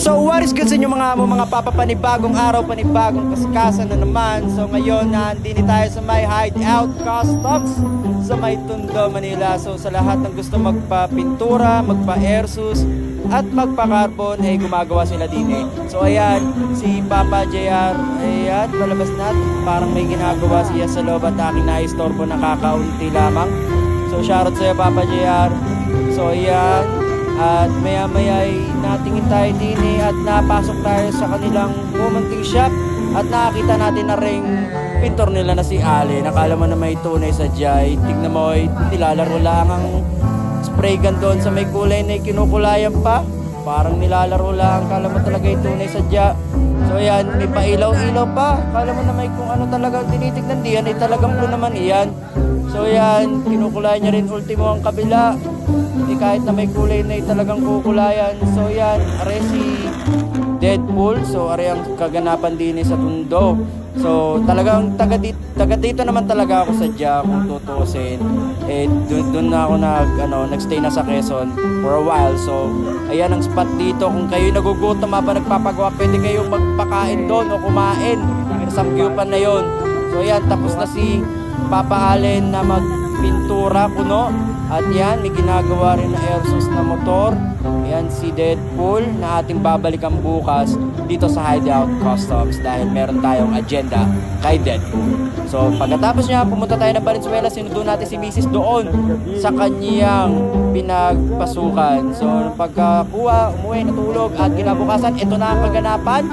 So what is good sa inyo mga papa, panibagong araw, panibagong kaskasan na naman. So ngayon nandini tayo sa may Hideout Customs sa may Tondo, Manila. So sa lahat ng gusto magpa-pintura, magpa-airsus at magpa-carbon ay gumagawa sila din eh. So ayan, si Papa JR, ayan, palabas natin. Parang may ginagawa siya sa loob at aking na-istorbo na kakaunti lamang. So shoutout sa'yo Papa JR. So ayan, at maya maya ay natingin tayo din eh, at napasok tayo sa kanilang momenting shop at nakakita natin na ring pintor nila na si Ale. Nakala mo na may tunay sa jay. Tignan mo ay nilalaro lang ang spray gun doon sa may kulay na kinukulayan pa. Parang nilalaro lang. Kala mo talaga yung tunay sa jay. So ayan, may pailaw-ilaw pa. Kala mo na may kung ano talagang tinitignan diyan. Ay talagang blue naman iyan. So ayan, kinukulayan niya rin ultimo ang kabila. Kahit na may kulay na talagang kukulayan. So yan, are si Deadpool. So are ang kaganapan din sa Tondo. So talagang taga dito naman talaga ako sadya kung tutusin. Eh doon na ako nagstay na sa Quezon for a while. So ayan ang spot dito. Kung kayo nagugutom pa nagpapagawa, pwede kayong magpakain doon o kumain. Samgyupan na yon. So ayan, tapos na si Papa Allen na magpintura kuno. At yan, may ginagawa rin na airsus na motor. Ayan si Deadpool na ating babalikan bukas dito sa Hideout Customs dahil meron tayong agenda kay Deadpool. So pagkatapos niya, pumunta tayo ng Valenzuela. Sinundo natin si Mrs. doon sa kanyang pinagpasukan. So pagkakuha, umuwi, natulog at kinabukasan, ito na ang kaganapan.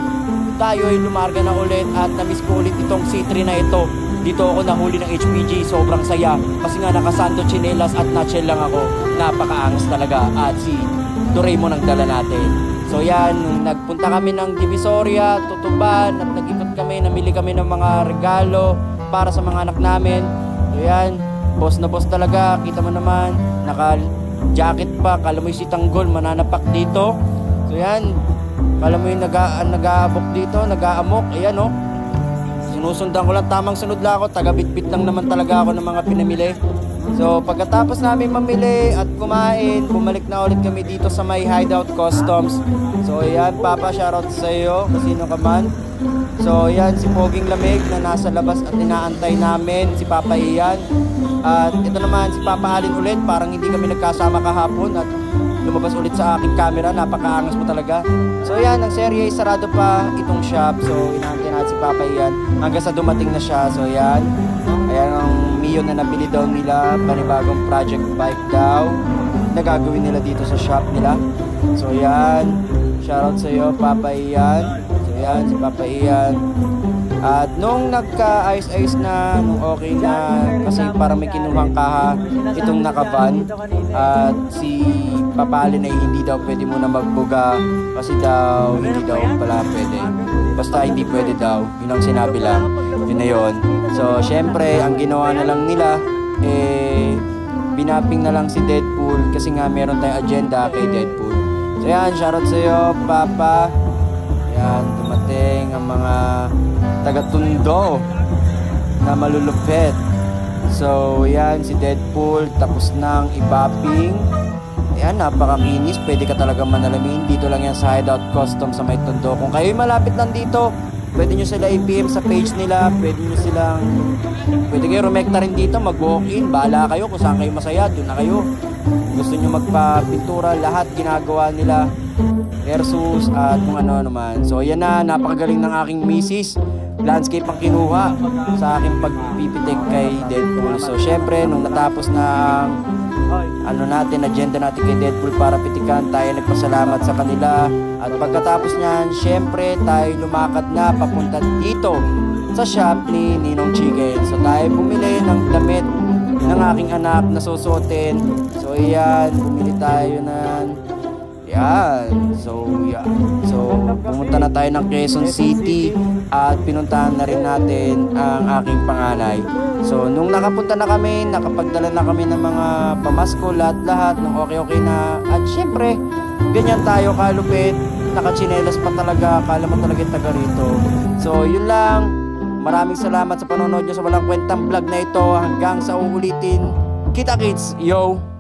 Tayo ay lumarga na ulit at namiss ko ulit itong C3 na ito. Dito ako nahuli ng HPG, sobrang saya kasi nga nakasando chinelas at nutshell lang ako. Napakaangas talaga at si Doraemon ang dala natin. So yan, nung nagpunta kami ng Divisoria, Tutuban at nag-ikot kami, namili kami ng mga regalo para sa mga anak namin. So yan, boss na boss talaga, kita mo naman, naka-jacket pa, kala mo yung si Tanggol, mananapak dito. So yan, kala mo yung nag-aabok dito, nag-aamok, ayan o. Sinusundan ko lang, tamang sunod lang ako, taga-bitbit lang naman talaga ako ng mga pinamili. So pagkatapos namin mamili at kumain, bumalik na ulit kami dito sa may Hideout Customs. So ayan, Papa, shoutout sa iyo kung sino ka man. So ayan, si Poging Lamig na nasa labas at inaantay namin, si Papa Ian. At ito naman si Papa Allen ulit, parang hindi kami nagkasama kahapon at lumabas ulit sa aking camera, napakaangas mo talaga. So yan, ang serye ay sarado pa itong shop. So inaantay natin si Papa yan hanggang sa dumating na siya. So yan, ayan ang Mio na nabili daw nila, panibagong project bike daw na gagawin nila dito sa shop nila. So yan, shoutout sa iyo Papa Ian. So yan, si Papa Ian. At nung nagka-ayos-ayos na, nung okay na, kasi parang may kinuhang kaha itong nakaban. At si Papa Allen ay hindi daw pwede muna magbuga kasi daw hindi daw pala pwede. Basta hindi pwede daw, yun ang sinabi lang, yun na yun. So syempre ang ginawa na lang nila binapping na lang si Deadpool kasi nga meron tayong agenda kay Deadpool. So yan, shoutout sa iyo Papa. Yan, dumating ang mga taga-Tondo na malulupit. So yan, si Deadpool tapos nang ibapping. Ayan, napakakinis, pwede ka talagang manalamin. Dito lang yan sa Hideout Customs sa may Tondo. Kung kayo'y malapit lang dito, pwede nyo sila i-PM sa page nila. Pwede kayo rumekta rin dito, mag-walk-in. Bahala kayo kung saan kayo masaya, doon na kayo. Gusto nyo magpa-pintura, lahat ginagawa nila. Versus at kung ano naman. So ayan na, napakagaling ng aking misis. Landscape ang kinuha sa aking pagpipitik kay Deadpool. So syempre, nung natapos na agenda natin kay Deadpool para pitikan, tayo nagpasalamat sa kanila. At pagkatapos niyan, syempre tayo lumakad na papunta dito sa shop ni Ninong Chicken. So tayo bumili ng damit ng aking anak na susuotin. So ayan, bumili tayo ng yan. So pumunta na tayo ng Quezon City at pinuntahan na rin natin ang aking panganay. So nung nakapunta na kami, nakapagdala na kami ng mga pamasko, lahat nung okay na. At syempre, ganyan tayo kalupit, nakachinelas pa talaga, akala mo talaga taga rito. So yun lang, maraming salamat sa panonood nyo sa walang kwentang vlog na ito. Hanggang sa uulitin, kita kits, yo!